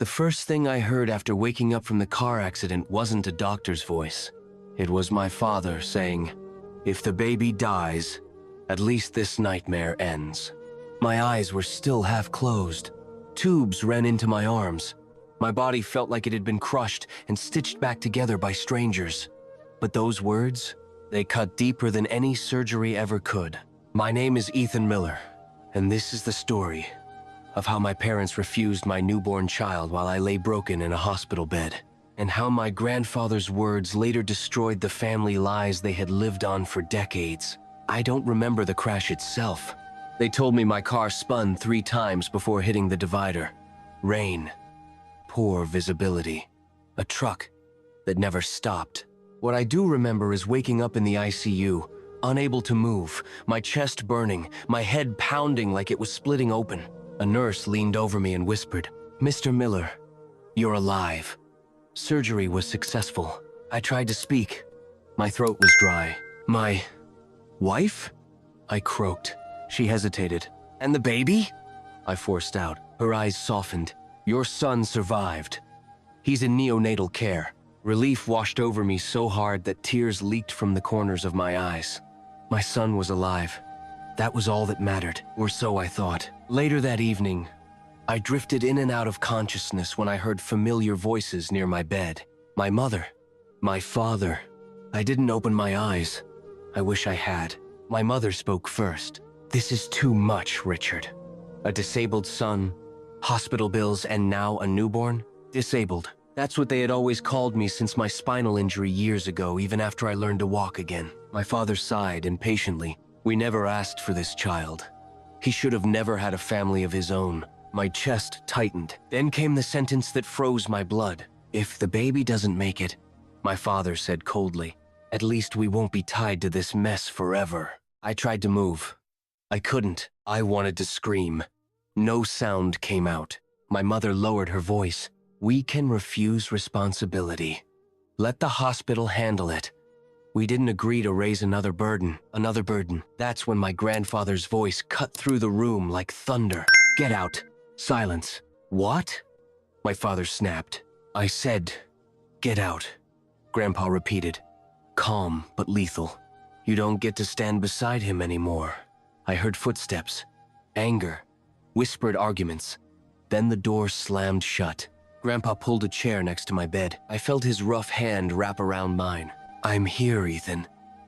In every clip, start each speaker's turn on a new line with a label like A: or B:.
A: The first thing I heard after waking up from the car accident wasn't a doctor's voice. It was my father saying, "If the baby dies, at least this nightmare ends." My eyes were still half closed. Tubes ran into my arms. My body felt like it had been crushed and stitched back together by strangers. But those words, they cut deeper than any surgery ever could. My name is Ethan Miller, and this is the story of how my parents refused my newborn child while I lay broken in a hospital bed, and how my grandfather's words later destroyed the family lies they had lived on for decades. I don't remember the crash itself. They told me my car spun 3 times before hitting the divider. Rain, poor visibility, a truck that never stopped. What I do remember is waking up in the ICU, unable to move, my chest burning, my head pounding like it was splitting open. A nurse leaned over me and whispered, "Mr. Miller, you're alive." Surgery was successful. I tried to speak. My throat was dry. "My wife?" I croaked. She hesitated. "And the baby?" I forced out. Her eyes softened. "Your son survived. He's in neonatal care." Relief washed over me so hard that tears leaked from the corners of my eyes. My son was alive. That was all that mattered, or so I thought. Later that evening, I drifted in and out of consciousness when I heard familiar voices near my bed. My mother, my father. I didn't open my eyes. I wish I had. My mother spoke first. "This is too much, Richard. A disabled son, hospital bills, and now a newborn? Disabled. That's what they had always called me since my spinal injury years ago, even after I learned to walk again." My father sighed impatiently. "We never asked for this child. He should have never had a family of his own." My chest tightened. Then came the sentence that froze my blood. "If the baby doesn't make it," my father said coldly, "at least we won't be tied to this mess forever." I tried to move. I couldn't. I wanted to scream. No sound came out. My mother lowered her voice. "We can refuse responsibility. Let the hospital handle it. We didn't agree to raise another burden. Another burden." That's when my grandfather's voice cut through the room like thunder. "Get out." Silence. "What?" my father snapped. "I said, get out," Grandpa repeated, calm but lethal. "You don't get to stand beside him anymore." I heard footsteps, anger, whispered arguments. Then the door slammed shut. Grandpa pulled a chair next to my bed. I felt his rough hand wrap around mine. "I'm here, Ethan,"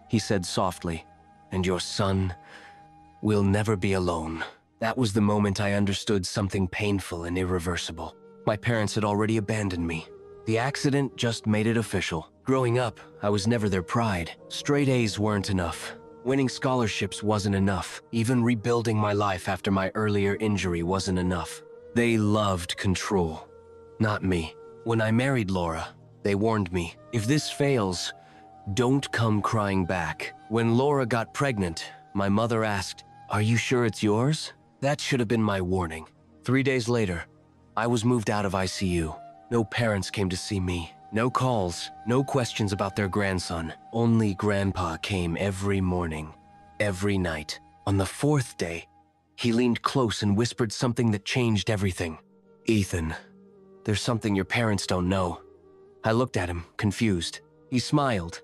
A: he said softly, "and your son will never be alone." That was the moment I understood something painful and irreversible. My parents had already abandoned me. The accident just made it official. Growing up, I was never their pride. Straight A's weren't enough. Winning scholarships wasn't enough. Even rebuilding my life after my earlier injury wasn't enough. They loved control, not me. When I married Laura, they warned me, "If this fails, don't come crying back." When Laura got pregnant, my mother asked, "Are you sure it's yours?" That should have been my warning. 3 days later, I was moved out of ICU. No parents came to see me. No calls, no questions about their grandson. Only Grandpa came every morning, every night. On the 4th day, he leaned close and whispered something that changed everything. "Ethan, there's something your parents don't know." I looked at him, confused. He smiled,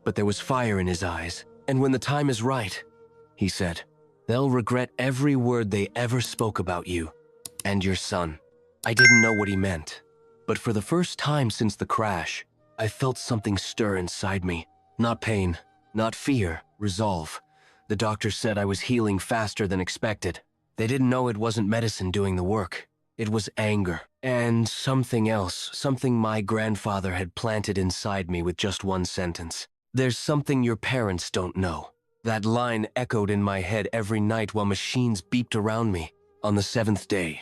A: but there was fire in his eyes. "And when the time is right," he said, "they'll regret every word they ever spoke about you and your son." I didn't know what he meant, but for the first time since the crash, I felt something stir inside me. Not pain, not fear, resolve. The doctor said I was healing faster than expected. They didn't know it wasn't medicine doing the work. It was anger, and something else, something my grandfather had planted inside me with just one sentence. "There's something your parents don't know." That line echoed in my head every night while machines beeped around me. On the 7th day,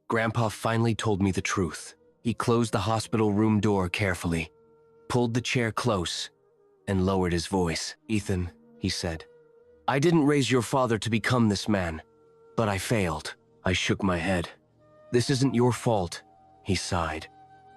A: Grandpa finally told me the truth. He closed the hospital room door carefully, pulled the chair close, and lowered his voice. "Ethan," he said, "I didn't raise your father to become this man, but I failed." I shook my head. "This isn't your fault," he sighed.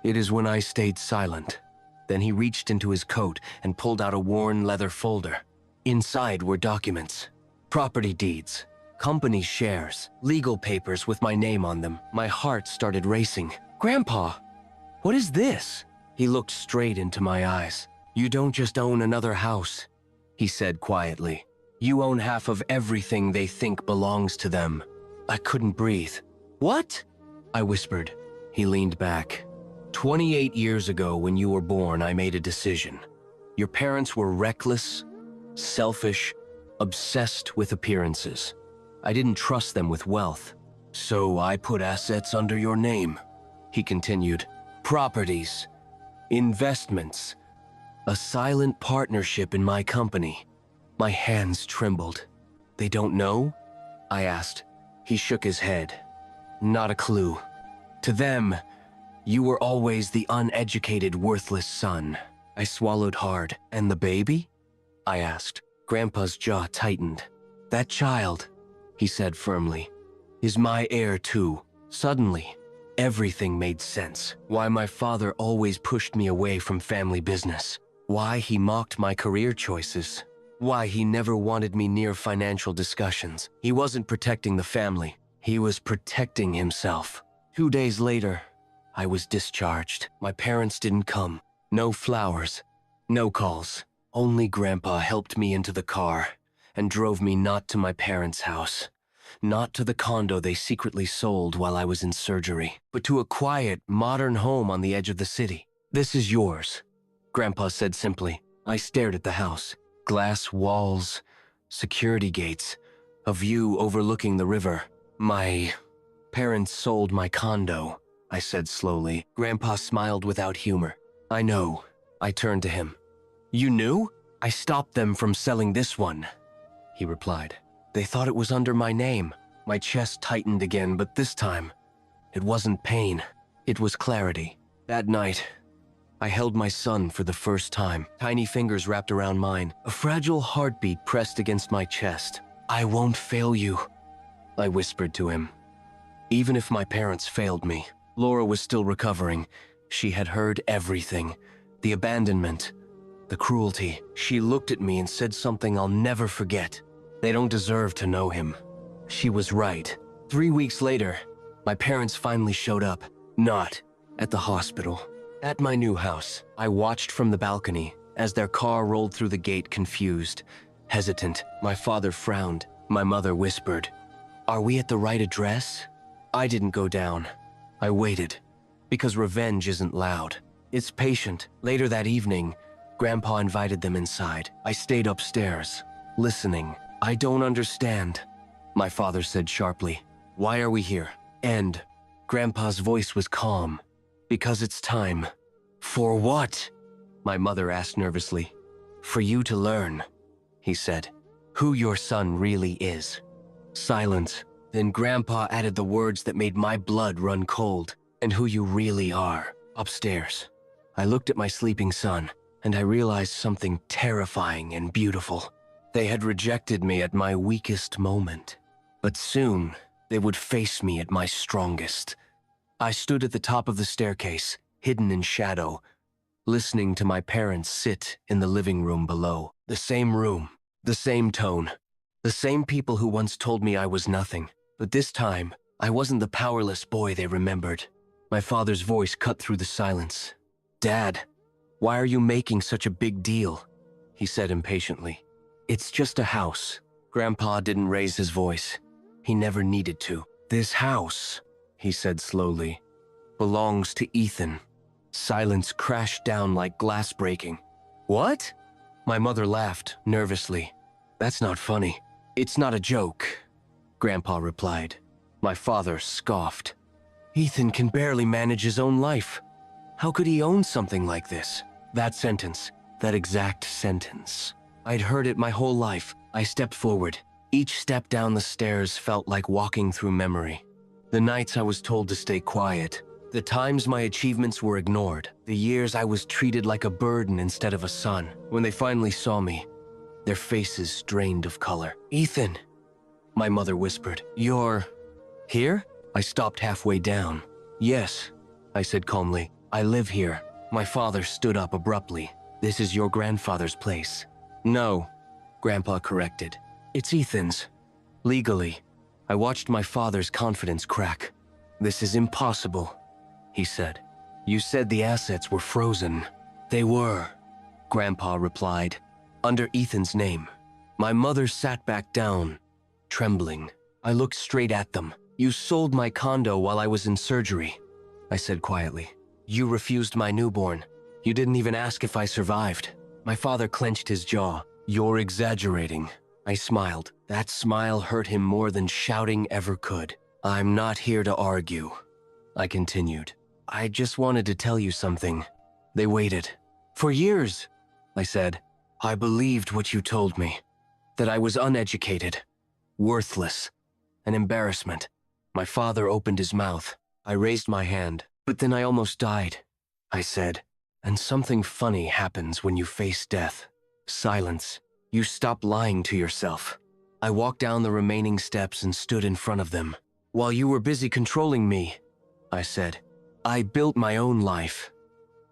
A: "It is when I stayed silent." Then he reached into his coat and pulled out a worn leather folder. Inside were documents, property deeds, company shares, legal papers with my name on them. My heart started racing. Grandpa, what is this? He looked straight into my eyes. You don't just own another house, he said quietly. You own half of everything they think belongs to them. I couldn't breathe. What? I whispered. He leaned back. 28 years ago, when you were born, I made a decision. Your parents were reckless, selfish, obsessed with appearances. I didn't trust them with wealth, so I put assets under your name. He continued. Properties, investments, a silent partnership in my company. My hands trembled. They don't know? I asked. He shook his head. Not a clue. To them, you were always the uneducated, worthless son. I swallowed hard. And the baby? I asked. Grandpa's jaw tightened. That child, he said firmly, is my heir too. Suddenly, everything made sense. Why my father always pushed me away from family business. Why he mocked my career choices. Why he never wanted me near financial discussions. He wasn't protecting the family. He was protecting himself. 2 days later, I was discharged. My parents didn't come. No flowers, no calls. Only Grandpa helped me into the car and drove me not to my parents' house, not to the condo they secretly sold while I was in surgery, but to a quiet, modern home on the edge of the city. This is yours, Grandpa said simply. I stared at the house. Glass walls, security gates, a view overlooking the river. My parents sold my condo, I said slowly. Grandpa smiled without humor. I know. I turned to him. You knew? I stopped them from selling this one, he replied. They thought it was under my name. My chest tightened again, but this time, it wasn't pain. It was clarity. That night, I held my son for the first time. Tiny fingers wrapped around mine. A fragile heartbeat pressed against my chest. I won't fail you, I whispered to him. Even if my parents failed me, Laura was still recovering. She had heard everything. The abandonment, the cruelty. She looked at me and said something I'll never forget. They don't deserve to know him. She was right. 3 weeks later, my parents finally showed up. Not at the hospital. At my new house. I watched from the balcony as their car rolled through the gate, confused, hesitant. My father frowned. My mother whispered, "Are we at the right address?" I didn't go down. I waited, because revenge isn't loud. It's patient. Later that evening, Grandpa invited them inside. I stayed upstairs, listening. I don't understand, my father said sharply. Why are we here? And Grandpa's voice was calm. Because it's time. For what? My mother asked nervously. For you to learn, he said, who your son really is. Silence. Then Grandpa added the words that made my blood run cold. And who you really are. Upstairs. I looked at my sleeping son, and I realized something terrifying and beautiful. They had rejected me at my weakest moment. But soon, they would face me at my strongest. I stood at the top of the staircase, hidden in shadow, listening to my parents sit in the living room below. The same room, the same tone, the same people who once told me I was nothing. But this time, I wasn't the powerless boy they remembered. My father's voice cut through the silence. Dad, why are you making such a big deal? He said impatiently. It's just a house. Grandpa didn't raise his voice. He never needed to. This house, he said slowly, belongs to Ethan. Silence crashed down like glass breaking. What? My mother laughed nervously. That's not funny. It's not a joke, Grandpa replied. My father scoffed. Ethan can barely manage his own life. How could he own something like this? That sentence, that exact sentence. I'd heard it my whole life. I stepped forward. Each step down the stairs felt like walking through memory. The nights I was told to stay quiet, the times my achievements were ignored, the years I was treated like a burden instead of a son. When they finally saw me, their faces drained of color. Ethan, my mother whispered. You're here? I stopped halfway down. Yes, I said calmly. I live here. My father stood up abruptly. This is your grandfather's place. No, Grandpa corrected. It's Ethan's. Legally. I watched my father's confidence crack. This is impossible. he said. You said the assets were frozen. They were, Grandpa replied, under Ethan's name. My mother sat back down, trembling. I looked straight at them. You sold my condo while I was in surgery, I said quietly. You refused my newborn. You didn't even ask if I survived. My father clenched his jaw. You're exaggerating. I smiled. That smile hurt him more than shouting ever could. I'm not here to argue, I continued. I just wanted to tell you something. They waited. For years, I said. I believed what you told me. That I was uneducated, worthless, an embarrassment. My father opened his mouth. I raised my hand. But then I almost died, I said. And something funny happens when you face death. Silence. You stop lying to yourself. I walked down the remaining steps and stood in front of them. While you were busy controlling me, I said, I built my own life.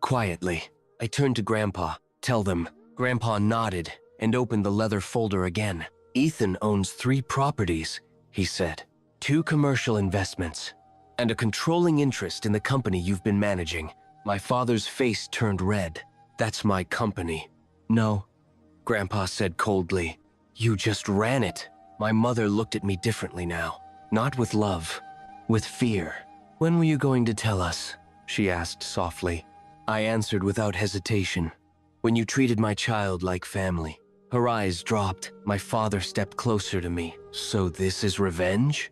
A: Quietly, I turned to Grandpa. Tell them. Grandpa nodded and opened the leather folder again. Ethan owns 3 properties, he said. 2 commercial investments, and a controlling interest in the company you've been managing. My father's face turned red. That's my company. No, Grandpa said coldly. You just ran it. My mother looked at me differently now. Not with love, with fear. When were you going to tell us? She asked softly. I answered without hesitation. When you treated my child like family. Her eyes dropped. My father stepped closer to me. So this is revenge?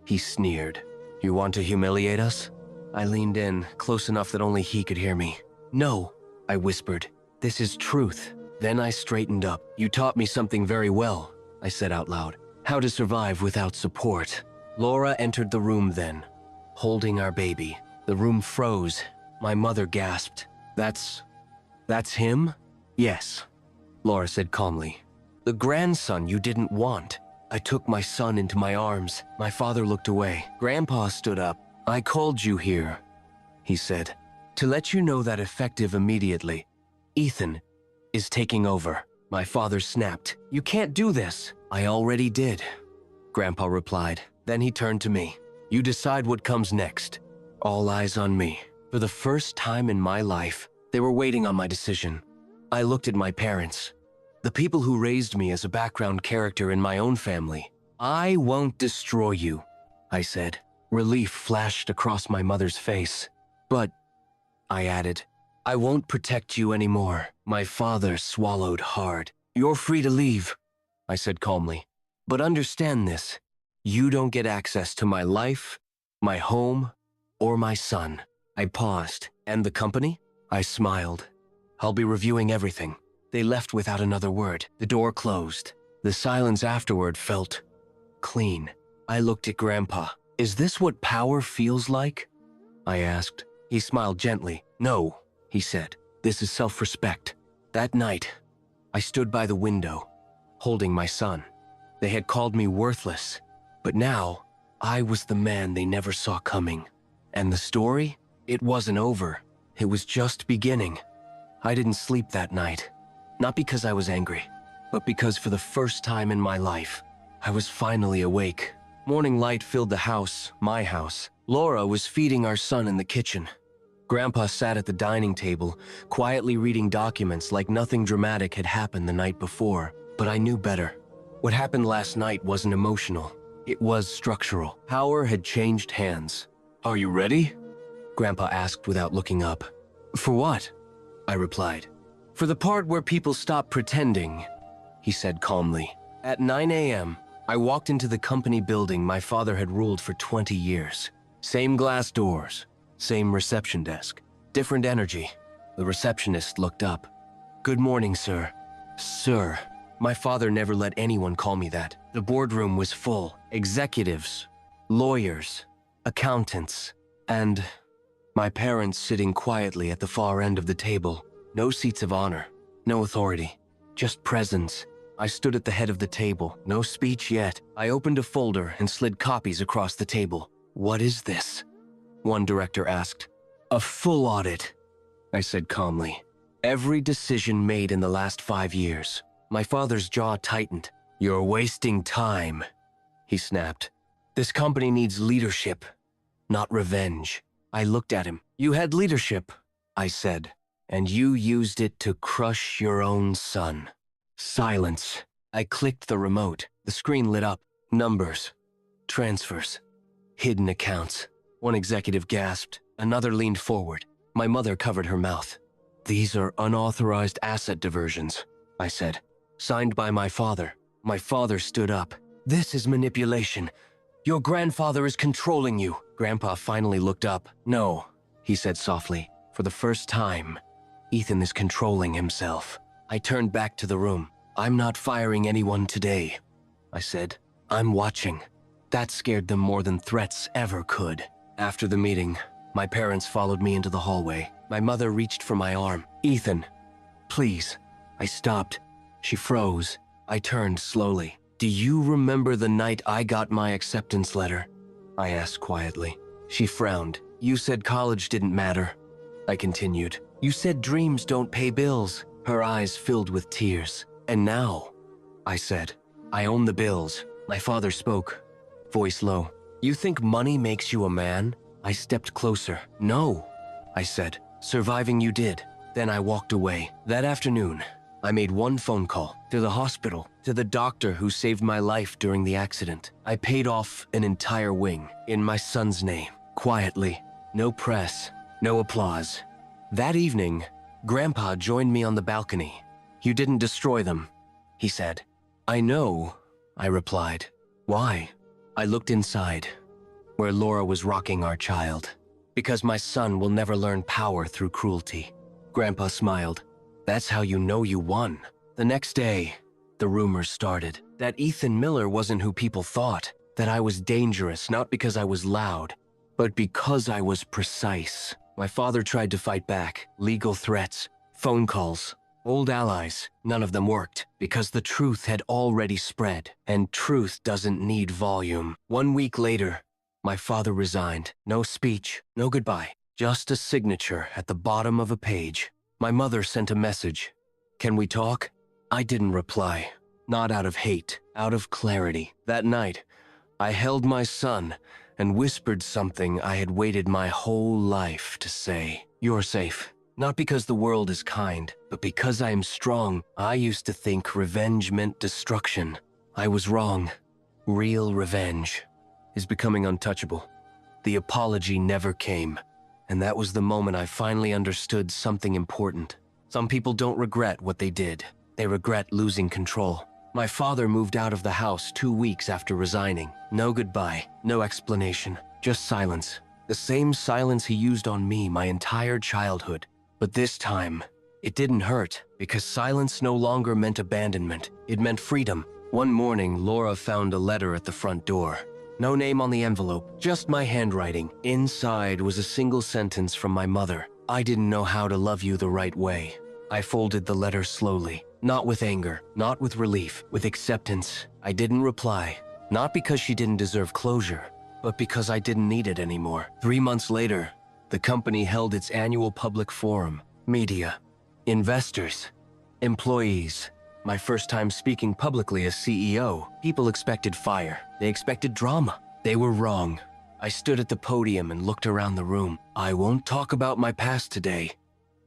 A: He sneered. You want to humiliate us? I leaned in, close enough that only he could hear me. No, I whispered. This is truth. Then I straightened up. You taught me something very well, I said out loud. How to survive without support. Laura entered the room then, holding our baby. The room froze. My mother gasped. That's him? Yes, Laura said calmly. The grandson you didn't want. I took my son into my arms. My father looked away. Grandpa stood up. I called you here, he said, to let you know that effective immediately. Ethan is taking over. My father snapped. You can't do this. I already did, Grandpa replied. Then he turned to me. You decide what comes next. All eyes on me. For the first time in my life, they were waiting on my decision. I looked at my parents, the people who raised me as a background character in my own family. I won't destroy you, I said. Relief flashed across my mother's face. But, I added, I won't protect you anymore. My father swallowed hard. You're free to leave, I said calmly. But understand this. You don't get access to my life, my home, or my son. I paused. And the company? I smiled. I'll be reviewing everything. They left without another word. The door closed. The silence afterward felt clean. I looked at Grandpa. Is this what power feels like? I asked. He smiled gently. No, he said. This is self-respect. That night, I stood by the window, holding my son. They had called me worthless, but now I was the man they never saw coming. And the story? It wasn't over. It was just beginning. I didn't sleep that night. Not because I was angry, but because for the first time in my life, I was finally awake. Morning light filled the house, my house. Laura was feeding our son in the kitchen. Grandpa sat at the dining table, quietly reading documents like nothing dramatic had happened the night before. But I knew better. What happened last night wasn't emotional. It was structural. Power had changed hands. Are you ready? Grandpa asked without looking up. For what? I replied. For the part where people stop pretending, he said calmly. At 9 a.m., I walked into the company building my father had ruled for 20 years. Same glass doors, same reception desk, different energy. The receptionist looked up. Good morning, sir. Sir. My father never let anyone call me that. The boardroom was full. Executives, lawyers, accountants, and my parents sitting quietly at the far end of the table. No seats of honor, no authority, just presence. I stood at the head of the table, no speech yet. I opened a folder and slid copies across the table. What is this? One director asked. A full audit, I said calmly. Every decision made in the last 5 years. My father's jaw tightened. You're wasting time, he snapped. This company needs leadership, not revenge. I looked at him. You had leadership, I said, and you used it to crush your own son. Silence. I clicked the remote. The screen lit up. Numbers. Transfers. Hidden accounts. One executive gasped. Another leaned forward. My mother covered her mouth. These are unauthorized asset diversions, I said. Signed by my father. My father stood up. This is manipulation. Your grandfather is controlling you. Grandpa finally looked up. No, he said softly. For the first time, Ethan is controlling himself. I turned back to the room. I'm not firing anyone today, I said. I'm watching. That scared them more than threats ever could. After the meeting, my parents followed me into the hallway. My mother reached for my arm. Ethan, please. I stopped. She froze. I turned slowly. Do you remember the night I got my acceptance letter? I asked quietly. She frowned. You said college didn't matter. I continued. You said dreams don't pay bills. Her eyes filled with tears. And now, I said, I own the bills. My father spoke, voice low. You think money makes you a man? I stepped closer. No, I said. Surviving you did. Then I walked away. That afternoon, I made one phone call to the hospital, to the doctor who saved my life during the accident. I paid off an entire wing in my son's name, quietly. No press, no applause. That evening, Grandpa joined me on the balcony. You didn't destroy them, he said. I know, I replied. Why? I looked inside, where Laura was rocking our child. Because my son will never learn power through cruelty. Grandpa smiled. That's how you know you won. The next day, the rumors started that Ethan Miller wasn't who people thought, that I was dangerous not because I was loud, but because I was precise. My father tried to fight back, legal threats, phone calls, old allies. None of them worked because the truth had already spread, and truth doesn't need volume. 1 week later, my father resigned. No speech, no goodbye, just a signature at the bottom of a page. My mother sent a message. Can we talk? I didn't reply. Not out of hate, out of clarity. That night, I held my son and whispered something I had waited my whole life to say. You're safe. Not because the world is kind, but because I am strong. I used to think revenge meant destruction. I was wrong. Real revenge is becoming untouchable. The apology never came. And that was the moment I finally understood something important. Some people don't regret what they did. They regret losing control. My father moved out of the house 2 weeks after resigning. No goodbye, no explanation, just silence. The same silence he used on me my entire childhood. But this time, it didn't hurt, because silence no longer meant abandonment. It meant freedom. One morning, Laura found a letter at the front door. No name on the envelope, just my handwriting. Inside was a single sentence from my mother. I didn't know how to love you the right way. I folded the letter slowly, not with anger, not with relief, with acceptance. I didn't reply, not because she didn't deserve closure, but because I didn't need it anymore. 3 months later, the company held its annual public forum. Media, investors, employees. My first time speaking publicly as CEO. People expected fire. They expected drama. They were wrong. I stood at the podium and looked around the room. I won't talk about my past today,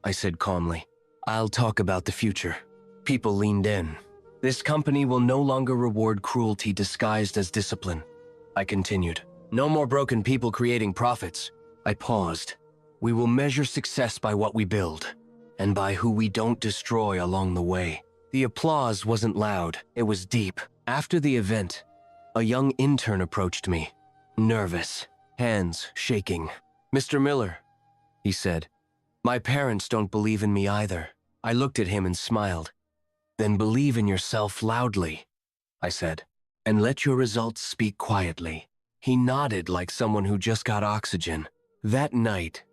A: I said calmly. I'll talk about the future. People leaned in. This company will no longer reward cruelty disguised as discipline. I continued. No more broken people creating profits. I paused. We will measure success by what we build, and by who we don't destroy along the way. The applause wasn't loud, it was deep. After the event, a young intern approached me, nervous, hands shaking. Mr. Miller, he said, my parents don't believe in me either. I looked at him and smiled. Then believe in yourself loudly, I said, and let your results speak quietly. He nodded like someone who just got oxygen. That night,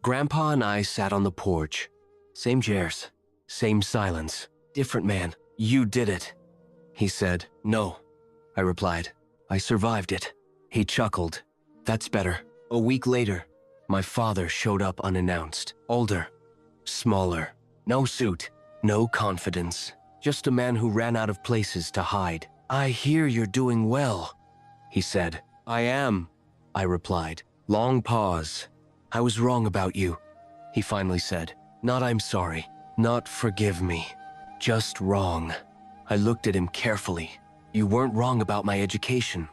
A: Grandpa and I sat on the porch. Same chairs, same silence. Different man. You did it, he said. No, I replied. I survived it. He chuckled. That's better. A week later, my father showed up unannounced. Older, smaller, no suit, no confidence. Just a man who ran out of places to hide. I hear you're doing well, he said. I am, I replied. Long pause. I was wrong about you, he finally said. Not I'm sorry, not forgive me, just wrong. I looked at him carefully. You weren't wrong about my education,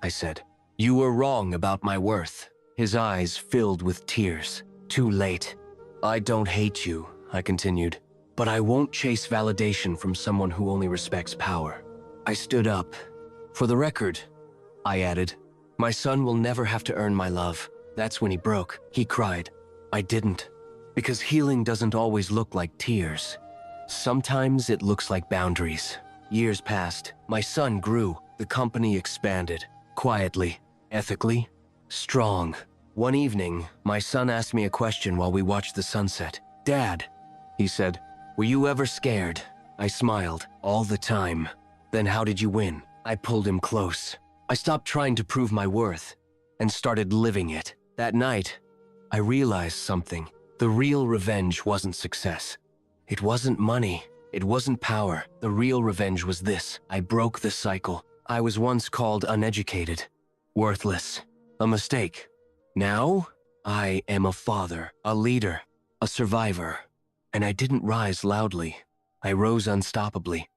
A: I said. You were wrong about my worth. His eyes filled with tears. Too late. I don't hate you, I continued, but I won't chase validation from someone who only respects power. I stood up. For the record, I added, my son will never have to earn my love. That's when he broke. He cried. I didn't. Because healing doesn't always look like tears. Sometimes it looks like boundaries. Years passed. My son grew. The company expanded. Quietly. Ethically. Strong. One evening, my son asked me a question while we watched the sunset. Dad, he said, were you ever scared? I smiled. All the time. Then how did you win? I pulled him close. I stopped trying to prove my worth and started living it. That night, I realized something. The real revenge wasn't success. It wasn't money. It wasn't power. The real revenge was this. I broke the cycle. I was once called uneducated, worthless, a mistake. Now, I am a father, a leader, a survivor. And I didn't rise loudly. I rose unstoppably.